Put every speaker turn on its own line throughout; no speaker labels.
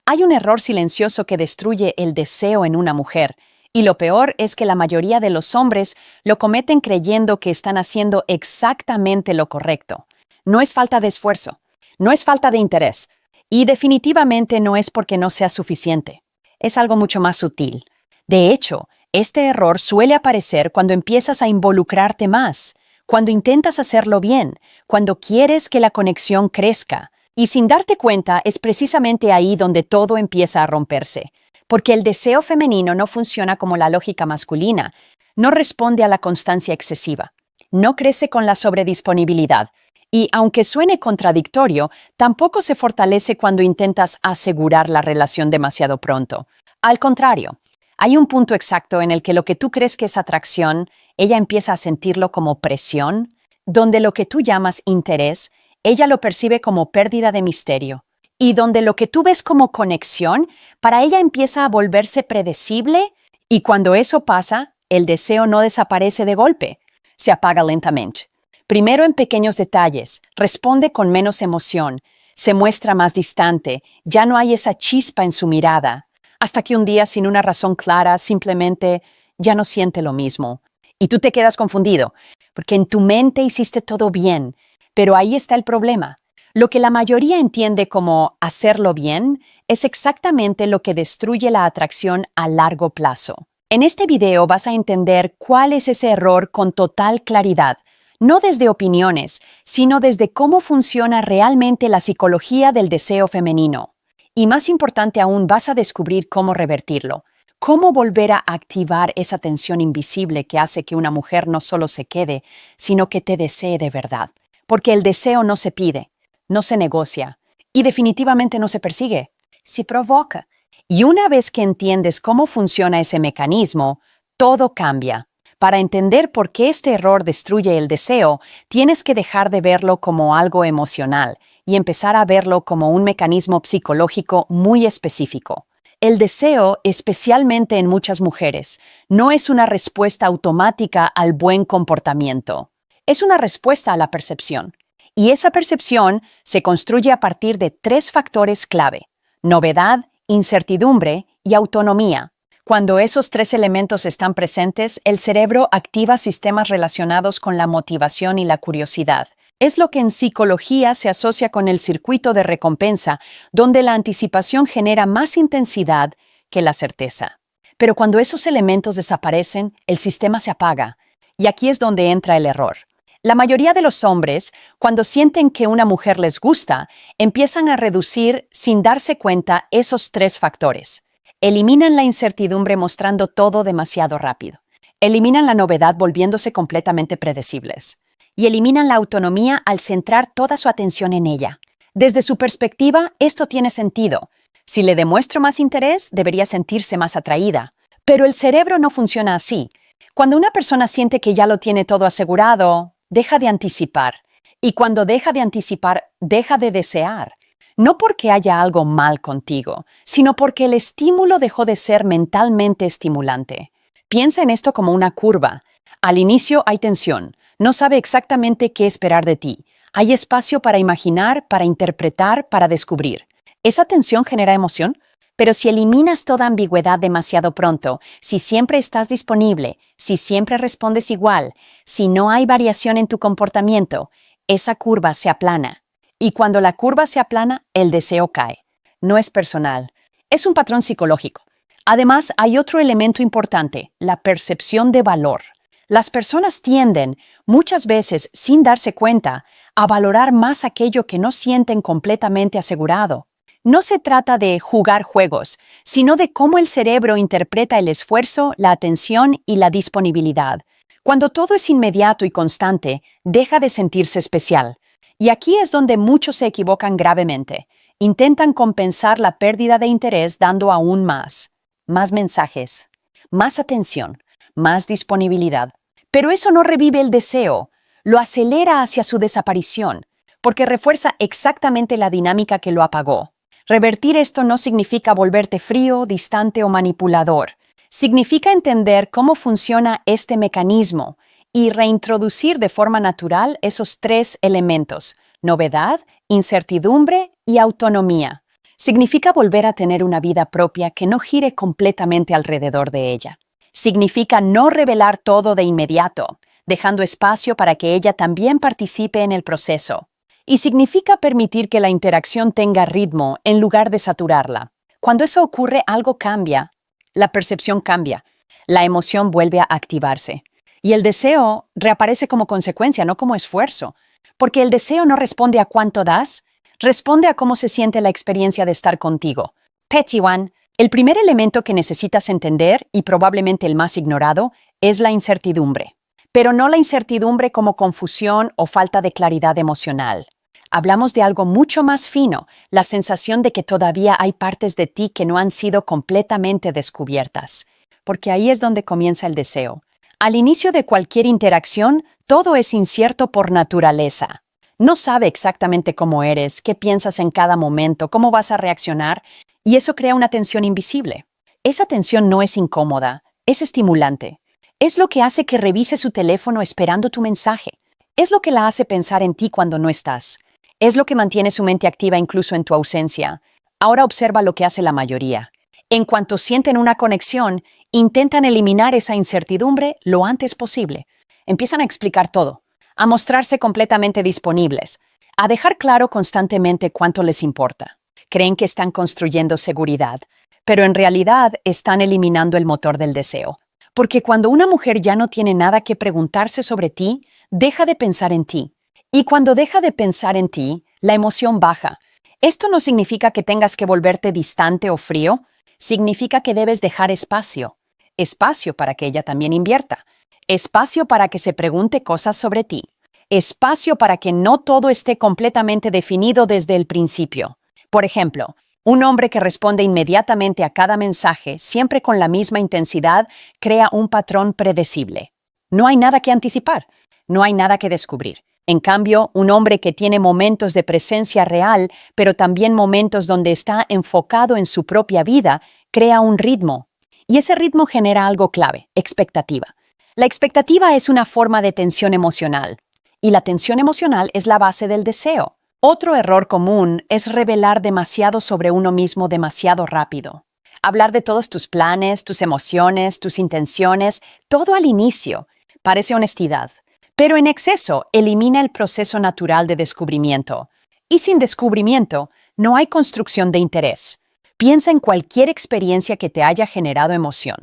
Hay un error silencioso que destruye el deseo en una mujer, y lo peor es que la mayoría de los hombres lo cometen creyendo que están haciendo exactamente lo correcto. No es falta de esfuerzo, no es falta de interés, y definitivamente no es porque no sea suficiente. Es algo mucho más sutil. De hecho, este error suele aparecer cuando empiezas a involucrarte más, cuando intentas hacerlo bien, cuando quieres que la conexión crezca. Y sin darte cuenta, es precisamente ahí donde todo empieza a romperse. Porque el deseo femenino no funciona como la lógica masculina, no responde a la constancia excesiva, no crece con la sobredisponibilidad. Y aunque suene contradictorio, tampoco se fortalece cuando intentas asegurar la relación demasiado pronto. Al contrario, hay un punto exacto en el que lo que tú crees que es atracción, ella empieza a sentirlo como presión, donde lo que tú llamas interés, ella lo percibe como pérdida de misterio. Y donde lo que tú ves como conexión, para ella empieza a volverse predecible, y cuando eso pasa, el deseo no desaparece de golpe, se apaga lentamente. Primero en pequeños detalles, responde con menos emoción, se muestra más distante, ya no hay esa chispa en su mirada, hasta que un día, sin una razón clara, simplemente ya no siente lo mismo. Y tú te quedas confundido, porque en tu mente hiciste todo bien, pero ahí está el problema. Lo que la mayoría entiende como hacerlo bien es exactamente lo que destruye la atracción a largo plazo. En este video vas a entender cuál es ese error con total claridad, no desde opiniones, sino desde cómo funciona realmente la psicología del deseo femenino. Y más importante aún, vas a descubrir cómo revertirlo, cómo volver a activar esa tensión invisible que hace que una mujer no solo se quede, sino que te desee de verdad. Porque el deseo no se pide, no se negocia y definitivamente no se persigue, se provoca. Y una vez que entiendes cómo funciona ese mecanismo, todo cambia. Para entender por qué este error destruye el deseo, tienes que dejar de verlo como algo emocional y empezar a verlo como un mecanismo psicológico muy específico. El deseo, especialmente en muchas mujeres, no es una respuesta automática al buen comportamiento. Es una respuesta a la percepción. Y esa percepción se construye a partir de 3 factores clave: novedad, incertidumbre y autonomía. Cuando esos 3 elementos están presentes, el cerebro activa sistemas relacionados con la motivación y la curiosidad. Es lo que en psicología se asocia con el circuito de recompensa, donde la anticipación genera más intensidad que la certeza. Pero cuando esos elementos desaparecen, el sistema se apaga. Y aquí es donde entra el error. La mayoría de los hombres, cuando sienten que una mujer les gusta, empiezan a reducir sin darse cuenta esos 3 factores. Eliminan la incertidumbre mostrando todo demasiado rápido. Eliminan la novedad volviéndose completamente predecibles. Y eliminan la autonomía al centrar toda su atención en ella. Desde su perspectiva, esto tiene sentido. Si le demuestro más interés, debería sentirse más atraída. Pero el cerebro no funciona así. Cuando una persona siente que ya lo tiene todo asegurado, deja de anticipar. Y cuando deja de anticipar, deja de desear. No porque haya algo mal contigo, sino porque el estímulo dejó de ser mentalmente estimulante. Piensa en esto como una curva. Al inicio hay tensión. No sabe exactamente qué esperar de ti. Hay espacio para imaginar, para interpretar, para descubrir. Esa tensión genera emoción, pero si eliminas toda ambigüedad demasiado pronto, si siempre estás disponible, si siempre respondes igual, si no hay variación en tu comportamiento, esa curva se aplana. Y cuando la curva se aplana, el deseo cae. No es personal, es un patrón psicológico. Además, hay otro elemento importante, la percepción de valor. Las personas tienden, muchas veces sin darse cuenta, a valorar más aquello que no sienten completamente asegurado. No se trata de jugar juegos, sino de cómo el cerebro interpreta el esfuerzo, la atención y la disponibilidad. Cuando todo es inmediato y constante, deja de sentirse especial. Y aquí es donde muchos se equivocan gravemente. Intentan compensar la pérdida de interés dando aún más. Más mensajes, más atención, más disponibilidad. Pero eso no revive el deseo, lo acelera hacia su desaparición, porque refuerza exactamente la dinámica que lo apagó. Revertir esto no significa volverte frío, distante o manipulador. Significa entender cómo funciona este mecanismo y reintroducir de forma natural esos 3 elementos: novedad, incertidumbre y autonomía. Significa volver a tener una vida propia que no gire completamente alrededor de ella. Significa no revelar todo de inmediato, dejando espacio para que ella también participe en el proceso. Y significa permitir que la interacción tenga ritmo en lugar de saturarla. Cuando eso ocurre, algo cambia. La percepción cambia. La emoción vuelve a activarse. Y el deseo reaparece como consecuencia, no como esfuerzo. Porque el deseo no responde a cuánto das, responde a cómo se siente la experiencia de estar contigo. Petty One, el primer elemento que necesitas entender, y probablemente el más ignorado, es la incertidumbre. Pero no la incertidumbre como confusión o falta de claridad emocional. Hablamos de algo mucho más fino, la sensación de que todavía hay partes de ti que no han sido completamente descubiertas. Porque ahí es donde comienza el deseo. Al inicio de cualquier interacción, todo es incierto por naturaleza. No sabe exactamente cómo eres, qué piensas en cada momento, cómo vas a reaccionar, y eso crea una tensión invisible. Esa tensión no es incómoda, es estimulante. Es lo que hace que revise su teléfono esperando tu mensaje. Es lo que la hace pensar en ti cuando no estás. Es lo que mantiene su mente activa incluso en tu ausencia. Ahora observa lo que hace la mayoría. En cuanto sienten una conexión, intentan eliminar esa incertidumbre lo antes posible. Empiezan a explicar todo, a mostrarse completamente disponibles, a dejar claro constantemente cuánto les importa. Creen que están construyendo seguridad, pero en realidad están eliminando el motor del deseo. Porque cuando una mujer ya no tiene nada que preguntarse sobre ti, deja de pensar en ti. Y cuando deja de pensar en ti, la emoción baja. Esto no significa que tengas que volverte distante o frío, significa que debes dejar espacio. Espacio para que ella también invierta. Espacio para que se pregunte cosas sobre ti. Espacio para que no todo esté completamente definido desde el principio. Por ejemplo, un hombre que responde inmediatamente a cada mensaje, siempre con la misma intensidad, crea un patrón predecible. No hay nada que anticipar, no hay nada que descubrir. En cambio, un hombre que tiene momentos de presencia real, pero también momentos donde está enfocado en su propia vida, crea un ritmo. Y ese ritmo genera algo clave, expectativa. La expectativa es una forma de tensión emocional, y la tensión emocional es la base del deseo. Otro error común es revelar demasiado sobre uno mismo demasiado rápido. Hablar de todos tus planes, tus emociones, tus intenciones, todo al inicio. Parece honestidad. Pero en exceso elimina el proceso natural de descubrimiento. Y sin descubrimiento, no hay construcción de interés. Piensa en cualquier experiencia que te haya generado emoción.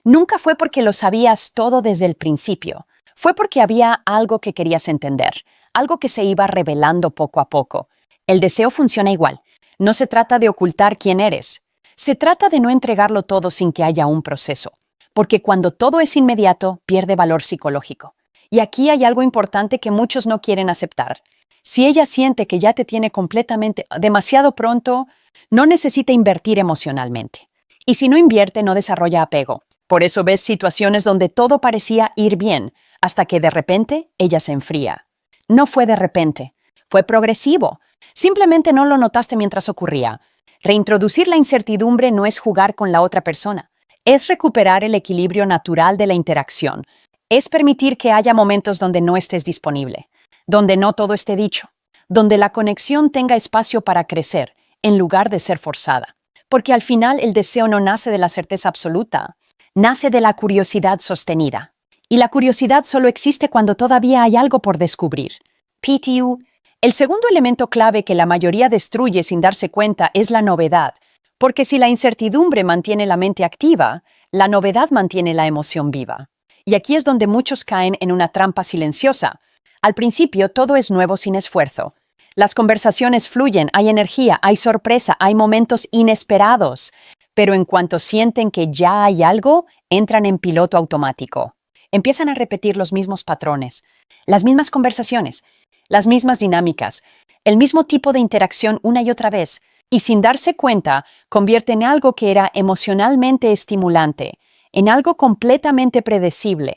Nunca fue porque lo sabías todo desde el principio. Fue porque había algo que querías entender, algo que se iba revelando poco a poco. El deseo funciona igual. No se trata de ocultar quién eres. Se trata de no entregarlo todo sin que haya un proceso. Porque cuando todo es inmediato, pierde valor psicológico. Y aquí hay algo importante que muchos no quieren aceptar. Si ella siente que ya te tiene completamente demasiado pronto, no necesita invertir emocionalmente. Y si no invierte, no desarrolla apego. Por eso ves situaciones donde todo parecía ir bien, hasta que de repente ella se enfría. No fue de repente, fue progresivo. Simplemente no lo notaste mientras ocurría. Reintroducir la incertidumbre no es jugar con la otra persona. Es recuperar el equilibrio natural de la interacción. Es permitir que haya momentos donde no estés disponible, donde no todo esté dicho, donde la conexión tenga espacio para crecer, en lugar de ser forzada. Porque al final el deseo no nace de la certeza absoluta, nace de la curiosidad sostenida. Y la curiosidad solo existe cuando todavía hay algo por descubrir. PTU, el segundo elemento clave que la mayoría destruye sin darse cuenta es la novedad. Porque si la incertidumbre mantiene la mente activa, la novedad mantiene la emoción viva. Y aquí es donde muchos caen en una trampa silenciosa. Al principio todo es nuevo sin esfuerzo. Las conversaciones fluyen, hay energía, hay sorpresa, hay momentos inesperados. Pero en cuanto sienten que ya hay algo, entran en piloto automático. Empiezan a repetir los mismos patrones, las mismas conversaciones, las mismas dinámicas, el mismo tipo de interacción una y otra vez. Y sin darse cuenta, convierten algo que era emocionalmente estimulante en algo completamente predecible.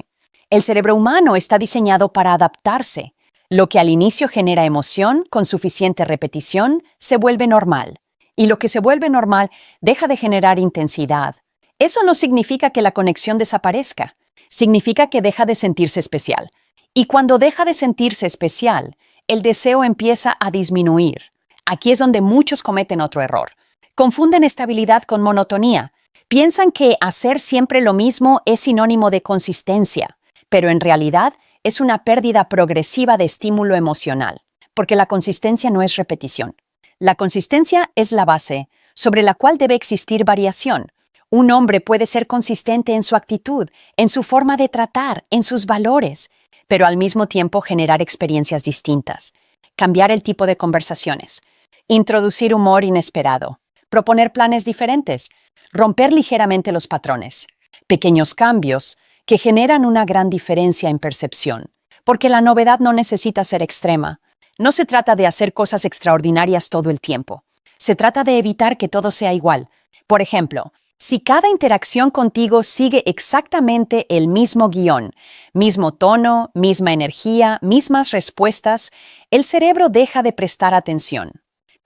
El cerebro humano está diseñado para adaptarse. Lo que al inicio genera emoción, con suficiente repetición, se vuelve normal. Y lo que se vuelve normal deja de generar intensidad. Eso no significa que la conexión desaparezca. Significa que deja de sentirse especial. Y cuando deja de sentirse especial, el deseo empieza a disminuir. Aquí es donde muchos cometen otro error. Confunden estabilidad con monotonía. Piensan que hacer siempre lo mismo es sinónimo de consistencia, pero en realidad es una pérdida progresiva de estímulo emocional, porque la consistencia no es repetición. La consistencia es la base, sobre la cual debe existir variación. Un hombre puede ser consistente en su actitud, en su forma de tratar, en sus valores, pero al mismo tiempo generar experiencias distintas, cambiar el tipo de conversaciones, introducir humor inesperado, proponer planes diferentes, romper ligeramente los patrones. Pequeños cambios que generan una gran diferencia en percepción, porque la novedad no necesita ser extrema. No se trata de hacer cosas extraordinarias todo el tiempo. Se trata de evitar que todo sea igual. Por ejemplo, si cada interacción contigo sigue exactamente el mismo guión, mismo tono, misma energía, mismas respuestas, el cerebro deja de prestar atención.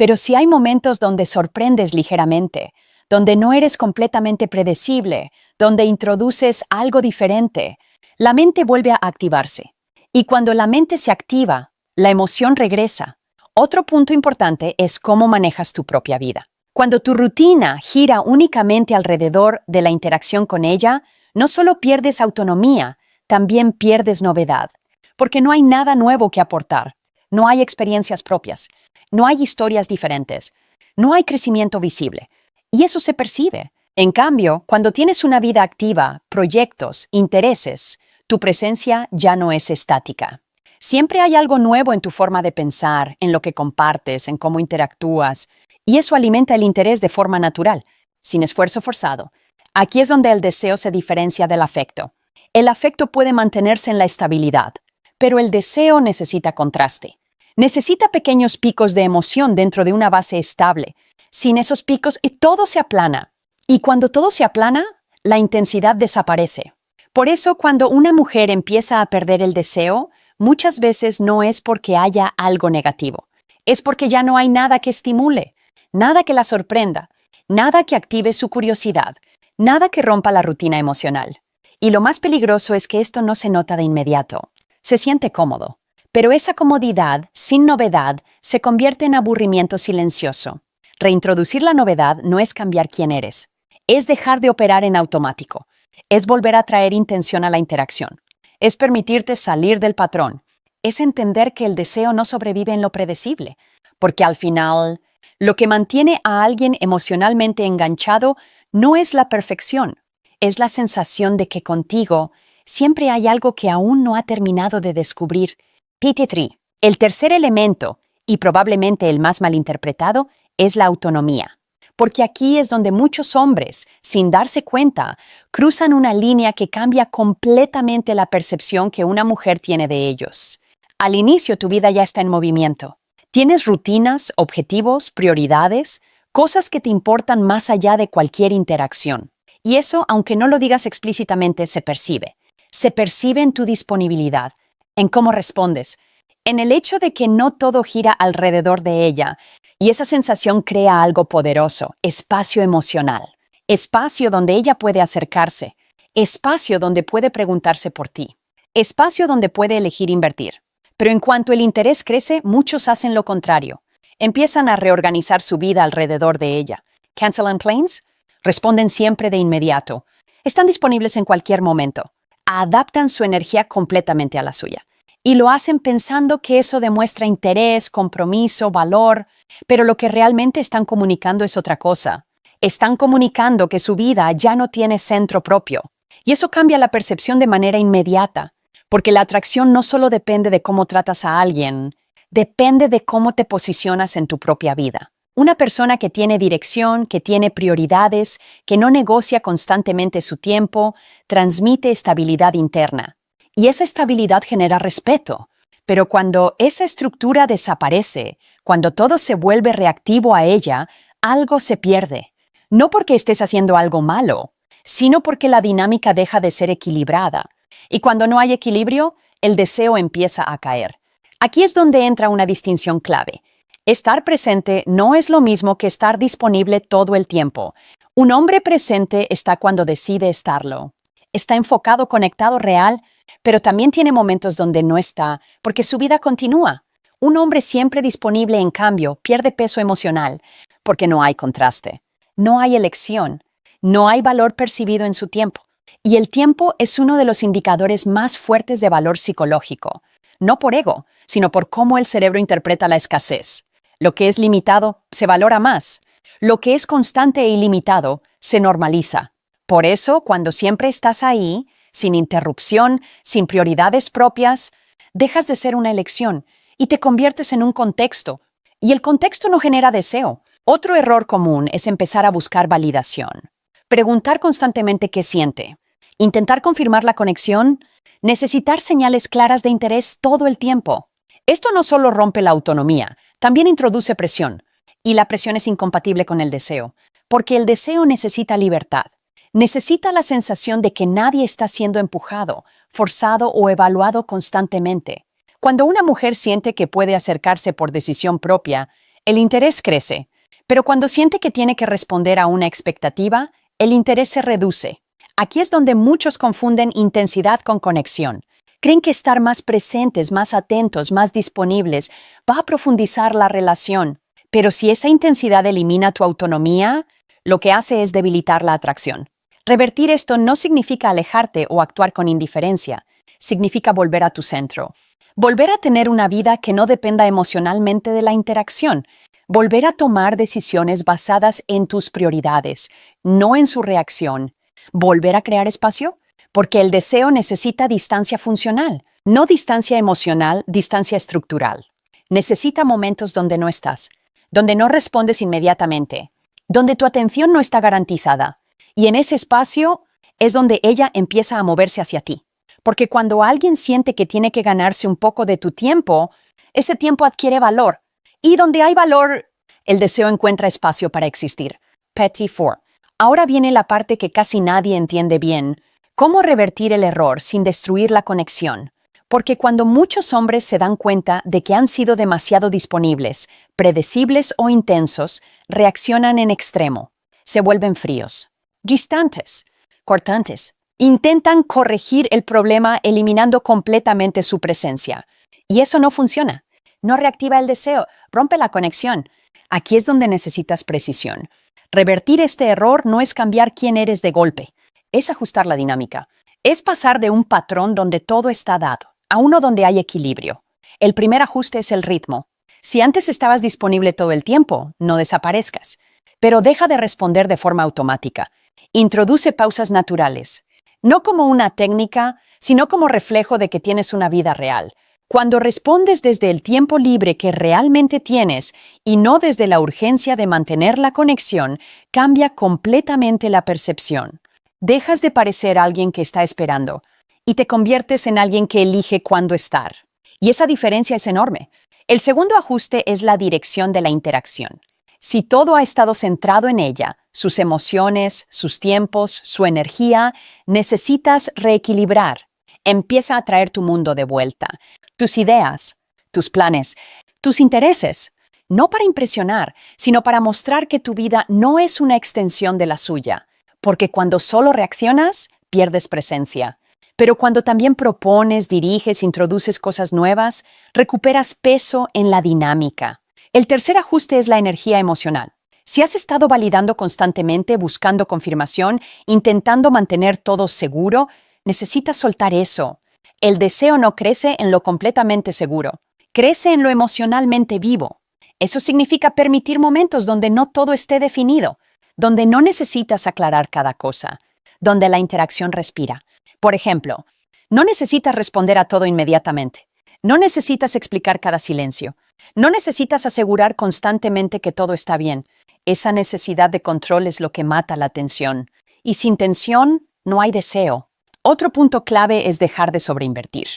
Pero si hay momentos donde sorprendes ligeramente, donde no eres completamente predecible, donde introduces algo diferente, la mente vuelve a activarse. Y cuando la mente se activa, la emoción regresa. Otro punto importante es cómo manejas tu propia vida. Cuando tu rutina gira únicamente alrededor de la interacción con ella, no solo pierdes autonomía, también pierdes novedad, porque no hay nada nuevo que aportar, no hay experiencias propias, no hay historias diferentes, no hay crecimiento visible, y eso se percibe. En cambio, cuando tienes una vida activa, proyectos, intereses, tu presencia ya no es estática. Siempre hay algo nuevo en tu forma de pensar, en lo que compartes, en cómo interactúas, y eso alimenta el interés de forma natural, sin esfuerzo forzado. Aquí es donde el deseo se diferencia del afecto. El afecto puede mantenerse en la estabilidad, pero el deseo necesita contraste. Necesita pequeños picos de emoción dentro de una base estable. Sin esos picos, todo se aplana. Y cuando todo se aplana, la intensidad desaparece. Por eso, cuando una mujer empieza a perder el deseo, muchas veces no es porque haya algo negativo. Es porque ya no hay nada que estimule, nada que la sorprenda, nada que active su curiosidad, nada que rompa la rutina emocional. Y lo más peligroso es que esto no se nota de inmediato. Se siente cómodo. Pero esa comodidad, sin novedad, se convierte en aburrimiento silencioso. Reintroducir la novedad no es cambiar quién eres. Es dejar de operar en automático. Es volver a traer intención a la interacción. Es permitirte salir del patrón. Es entender que el deseo no sobrevive en lo predecible, porque al final, lo que mantiene a alguien emocionalmente enganchado no es la perfección, es la sensación de que contigo siempre hay algo que aún no ha terminado de descubrir. PT3. El tercer elemento, y probablemente el más malinterpretado, es la autonomía. Porque aquí es donde muchos hombres, sin darse cuenta, cruzan una línea que cambia completamente la percepción que una mujer tiene de ellos. Al inicio tu vida ya está en movimiento. Tienes rutinas, objetivos, prioridades, cosas que te importan más allá de cualquier interacción. Y eso, aunque no lo digas explícitamente, se percibe. Se percibe en tu disponibilidad, en cómo respondes, en el hecho de que no todo gira alrededor de ella. Y esa sensación crea algo poderoso, espacio emocional, espacio donde ella puede acercarse, espacio donde puede preguntarse por ti, espacio donde puede elegir invertir. Pero en cuanto el interés crece, muchos hacen lo contrario. Empiezan a reorganizar su vida alrededor de ella. ¿Cancel plans? Responden siempre de inmediato. Están disponibles en cualquier momento. Adaptan su energía completamente a la suya. Y lo hacen pensando que eso demuestra interés, compromiso, valor, pero lo que realmente están comunicando es otra cosa. Están comunicando que su vida ya no tiene centro propio. Y eso cambia la percepción de manera inmediata, porque la atracción no solo depende de cómo tratas a alguien, depende de cómo te posicionas en tu propia vida. Una persona que tiene dirección, que tiene prioridades, que no negocia constantemente su tiempo, transmite estabilidad interna. Y esa estabilidad genera respeto. Pero cuando esa estructura desaparece, cuando todo se vuelve reactivo a ella, algo se pierde. No porque estés haciendo algo malo, sino porque la dinámica deja de ser equilibrada. Y cuando no hay equilibrio, el deseo empieza a caer. Aquí es donde entra una distinción clave. Estar presente no es lo mismo que estar disponible todo el tiempo. Un hombre presente está cuando decide estarlo. Está enfocado, conectado, real, pero también tiene momentos donde no está, porque su vida continúa. Un hombre siempre disponible, en cambio, pierde peso emocional, porque no hay contraste, no hay elección, no hay valor percibido en su tiempo. Y el tiempo es uno de los indicadores más fuertes de valor psicológico, no por ego, sino por cómo el cerebro interpreta la escasez. Lo que es limitado se valora más. Lo que es constante e ilimitado se normaliza. Por eso, cuando siempre estás ahí, sin interrupción, sin prioridades propias, dejas de ser una elección y te conviertes en un contexto. Y el contexto no genera deseo. Otro error común es empezar a buscar validación. Preguntar constantemente qué siente. Intentar confirmar la conexión. Necesitar señales claras de interés todo el tiempo. Esto no solo rompe la autonomía, también introduce presión. Y la presión es incompatible con el deseo, porque el deseo necesita libertad. Necesita la sensación de que nadie está siendo empujado, forzado o evaluado constantemente. Cuando una mujer siente que puede acercarse por decisión propia, el interés crece. Pero cuando siente que tiene que responder a una expectativa, el interés se reduce. Aquí es donde muchos confunden intensidad con conexión. Creen que estar más presentes, más atentos, más disponibles va a profundizar la relación. Pero si esa intensidad elimina tu autonomía, lo que hace es debilitar la atracción. Revertir esto no significa alejarte o actuar con indiferencia. Significa volver a tu centro. Volver a tener una vida que no dependa emocionalmente de la interacción. Volver a tomar decisiones basadas en tus prioridades, no en su reacción. Volver a crear espacio, porque el deseo necesita distancia funcional, no distancia emocional, distancia estructural. Necesita momentos donde no estás, donde no respondes inmediatamente, donde tu atención no está garantizada. Y en ese espacio es donde ella empieza a moverse hacia ti. Porque cuando alguien siente que tiene que ganarse un poco de tu tiempo, ese tiempo adquiere valor. Y donde hay valor, el deseo encuentra espacio para existir. Petit 4. Ahora viene la parte que casi nadie entiende bien. ¿Cómo revertir el error sin destruir la conexión? Porque cuando muchos hombres se dan cuenta de que han sido demasiado disponibles, predecibles o intensos, reaccionan en extremo. Se vuelven fríos, distantes, cortantes. Intentan corregir el problema eliminando completamente su presencia. Y eso no funciona. No reactiva el deseo, rompe la conexión. Aquí es donde necesitas precisión. Revertir este error no es cambiar quién eres de golpe. Es ajustar la dinámica. Es pasar de un patrón donde todo está dado a uno donde hay equilibrio. El primer ajuste es el ritmo. Si antes estabas disponible todo el tiempo, no desaparezcas. Pero deja de responder de forma automática. Introduce pausas naturales. No como una técnica, sino como reflejo de que tienes una vida real. Cuando respondes desde el tiempo libre que realmente tienes y no desde la urgencia de mantener la conexión, cambia completamente la percepción. Dejas de parecer alguien que está esperando y te conviertes en alguien que elige cuándo estar. Y esa diferencia es enorme. El segundo ajuste es la dirección de la interacción. Si todo ha estado centrado en ella, sus emociones, sus tiempos, su energía, necesitas reequilibrar. Empieza a traer tu mundo de vuelta, tus ideas, tus planes, tus intereses, no para impresionar, sino para mostrar que tu vida no es una extensión de la suya, porque cuando solo reaccionas, pierdes presencia. Pero cuando también propones, diriges, introduces cosas nuevas, recuperas peso en la dinámica. El tercer ajuste es la energía emocional. Si has estado validando constantemente, buscando confirmación, intentando mantener todo seguro, necesitas soltar eso. El deseo no crece en lo completamente seguro, crece en lo emocionalmente vivo. Eso significa permitir momentos donde no todo esté definido, donde no necesitas aclarar cada cosa, donde la interacción respira. Por ejemplo, no necesitas responder a todo inmediatamente. No necesitas explicar cada silencio. No necesitas asegurar constantemente que todo está bien. Esa necesidad de control es lo que mata la tensión. Y sin tensión, no hay deseo. Otro punto clave es dejar de sobreinvertir.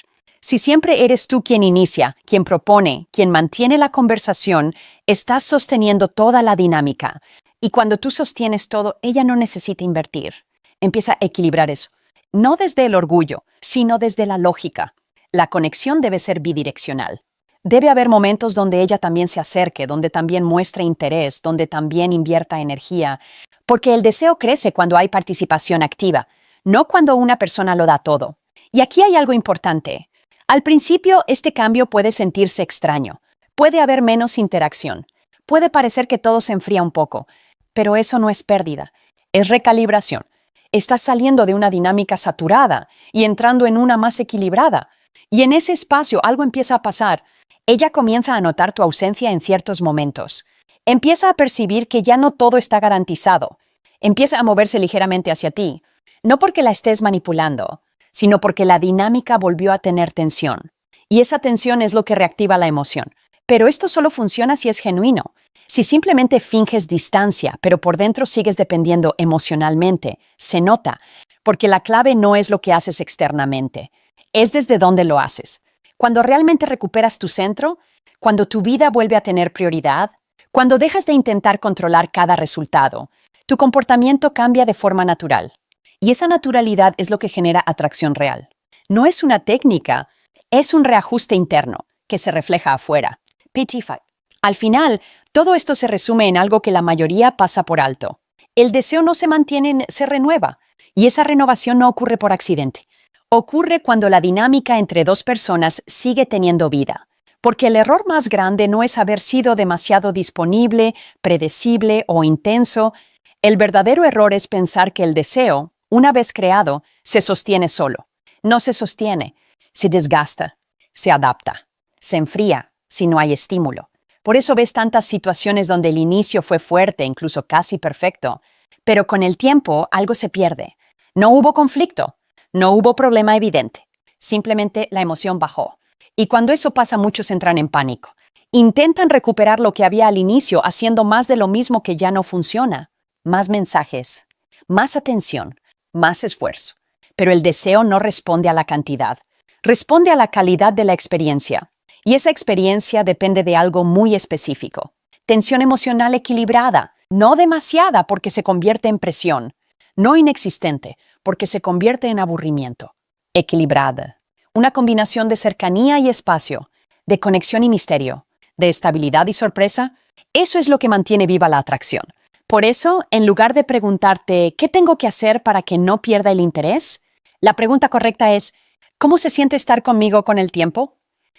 Si siempre eres tú quien inicia, quien propone, quien mantiene la conversación, estás sosteniendo toda la dinámica. Y cuando tú sostienes todo, ella no necesita invertir. Empieza a equilibrar eso. No desde el orgullo, sino desde la lógica. La conexión debe ser bidireccional. Debe haber momentos donde ella también se acerque, donde también muestre interés, donde también invierta energía, porque el deseo crece cuando hay participación activa, no cuando una persona lo da todo. Y aquí hay algo importante. Al principio, este cambio puede sentirse extraño. Puede haber menos interacción. Puede parecer que todo se enfría un poco, pero eso no es pérdida, es recalibración. Estás saliendo de una dinámica saturada y entrando en una más equilibrada. Y en ese espacio algo empieza a pasar. Ella comienza a notar tu ausencia en ciertos momentos. Empieza a percibir que ya no todo está garantizado. Empieza a moverse ligeramente hacia ti. No porque la estés manipulando, sino porque la dinámica volvió a tener tensión. Y esa tensión es lo que reactiva la emoción. Pero esto solo funciona si es genuino. Si simplemente finges distancia, pero por dentro sigues dependiendo emocionalmente, se nota, porque la clave no es lo que haces externamente, es desde dónde lo haces. Cuando realmente recuperas tu centro, cuando tu vida vuelve a tener prioridad, cuando dejas de intentar controlar cada resultado, tu comportamiento cambia de forma natural. Y esa naturalidad es lo que genera atracción real. No es una técnica, es un reajuste interno que se refleja afuera. PT5. Al final, todo esto se resume en algo que la mayoría pasa por alto. El deseo no se mantiene, se renueva. Y esa renovación no ocurre por accidente. Ocurre cuando la dinámica entre dos personas sigue teniendo vida. Porque el error más grande no es haber sido demasiado disponible, predecible o intenso. El verdadero error es pensar que el deseo, una vez creado, se sostiene solo. No se sostiene, se desgasta, se adapta, se enfría si no hay estímulo. Por eso ves tantas situaciones donde el inicio fue fuerte, incluso casi perfecto, pero con el tiempo algo se pierde. No hubo conflicto, no hubo problema evidente, simplemente la emoción bajó. Y cuando eso pasa, muchos entran en pánico. Intentan recuperar lo que había al inicio haciendo más de lo mismo que ya no funciona. Más mensajes, más atención, más esfuerzo. Pero el deseo no responde a la cantidad, responde a la calidad de la experiencia. Y esa experiencia depende de algo muy específico. Tensión emocional equilibrada, no demasiada porque se convierte en presión, no inexistente porque se convierte en aburrimiento. Equilibrada. Una combinación de cercanía y espacio, de conexión y misterio, de estabilidad y sorpresa. Eso es lo que mantiene viva la atracción. Por eso, en lugar de preguntarte ¿qué tengo que hacer para que no pierda el interés?, la pregunta correcta es ¿cómo se siente estar conmigo con el tiempo?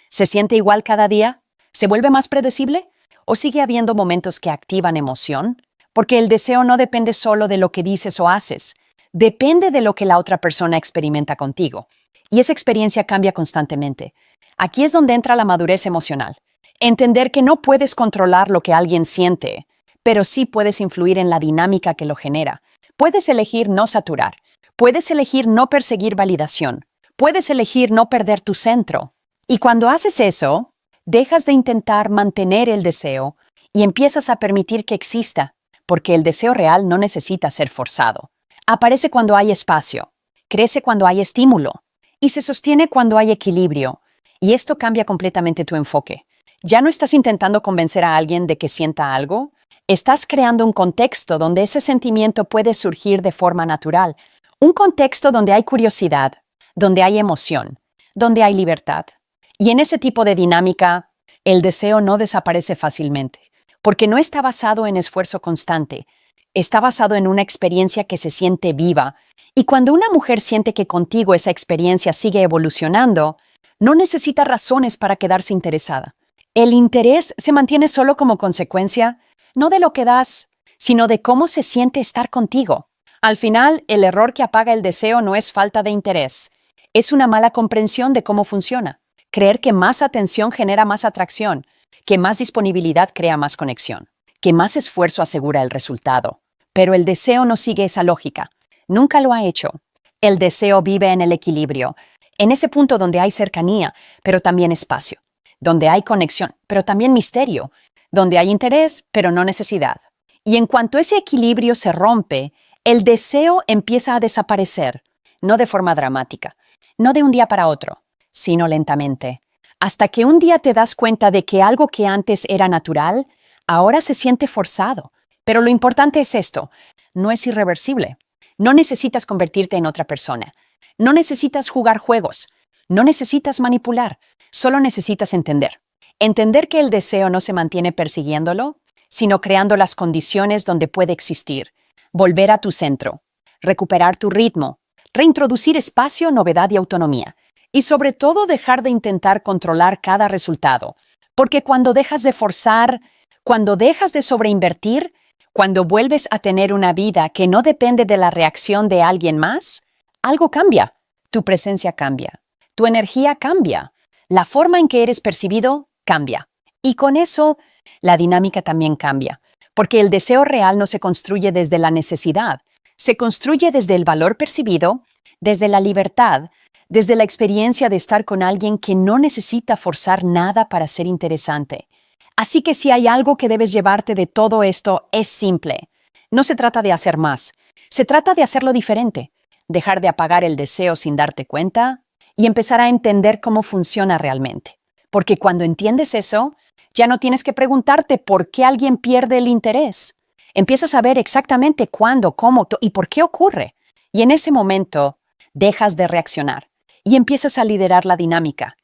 ¿Se siente igual cada día? ¿Se vuelve más predecible? ¿O sigue habiendo momentos que activan emoción? Porque el deseo no depende solo de lo que dices o haces. Depende de lo que la otra persona experimenta contigo. Y esa experiencia cambia constantemente. Aquí es donde entra la madurez emocional. Entender que no puedes controlar lo que alguien siente, pero sí puedes influir en la dinámica que lo genera. Puedes elegir no saturar. Puedes elegir no perseguir validación. Puedes elegir no perder tu centro. Y cuando haces eso, dejas de intentar mantener el deseo y empiezas a permitir que exista, porque el deseo real no necesita ser forzado. Aparece cuando hay espacio, crece cuando hay estímulo y se sostiene cuando hay equilibrio. Y esto cambia completamente tu enfoque. Ya no estás intentando convencer a alguien de que sienta algo, estás creando un contexto donde ese sentimiento puede surgir de forma natural. Un contexto donde hay curiosidad, donde hay emoción, donde hay libertad. Y en ese tipo de dinámica, el deseo no desaparece fácilmente, porque no está basado en esfuerzo constante, está basado en una experiencia que se siente viva. Y cuando una mujer siente que contigo esa experiencia sigue evolucionando, no necesita razones para quedarse interesada. El interés se mantiene solo como consecuencia, no de lo que das, sino de cómo se siente estar contigo. Al final, el error que apaga el deseo no es falta de interés, es una mala comprensión de cómo funciona. Creer que más atención genera más atracción, que más disponibilidad crea más conexión, que más esfuerzo asegura el resultado. Pero el deseo no sigue esa lógica. Nunca lo ha hecho. El deseo vive en el equilibrio, en ese punto donde hay cercanía, pero también espacio, donde hay conexión, pero también misterio, donde hay interés, pero no necesidad. Y en cuanto ese equilibrio se rompe, el deseo empieza a desaparecer, no de forma dramática, no de un día para otro, sino lentamente, hasta que un día te das cuenta de que algo que antes era natural, ahora se siente forzado. Pero lo importante es esto, no es irreversible. No necesitas convertirte en otra persona. No necesitas jugar juegos. No necesitas manipular. Solo necesitas entender. Entender que el deseo no se mantiene persiguiéndolo, sino creando las condiciones donde puede existir. Volver a tu centro. Recuperar tu ritmo. Reintroducir espacio, novedad y autonomía. Y sobre todo dejar de intentar controlar cada resultado. Porque cuando dejas de forzar, Cuando dejas de sobreinvertir, cuando vuelves a tener una vida que no depende de la reacción de alguien más, algo cambia. Tu presencia cambia. Tu energía cambia. La forma en que eres percibido cambia. Y con eso, la dinámica también cambia. Porque el deseo real no se construye desde la necesidad. Se construye desde el valor percibido, desde la libertad, desde la experiencia de estar con alguien que no necesita forzar nada para ser interesante. Así que si hay algo que debes llevarte de todo esto, es simple. No se trata de hacer más. Se trata de hacerlo diferente. Dejar de apagar el deseo sin darte cuenta y empezar a entender cómo funciona realmente. Porque cuando entiendes eso, ya no tienes que preguntarte por qué alguien pierde el interés. Empiezas a ver exactamente cuándo, cómo y por qué ocurre. Y en ese momento, dejas de reaccionar y empiezas a liderar la dinámica.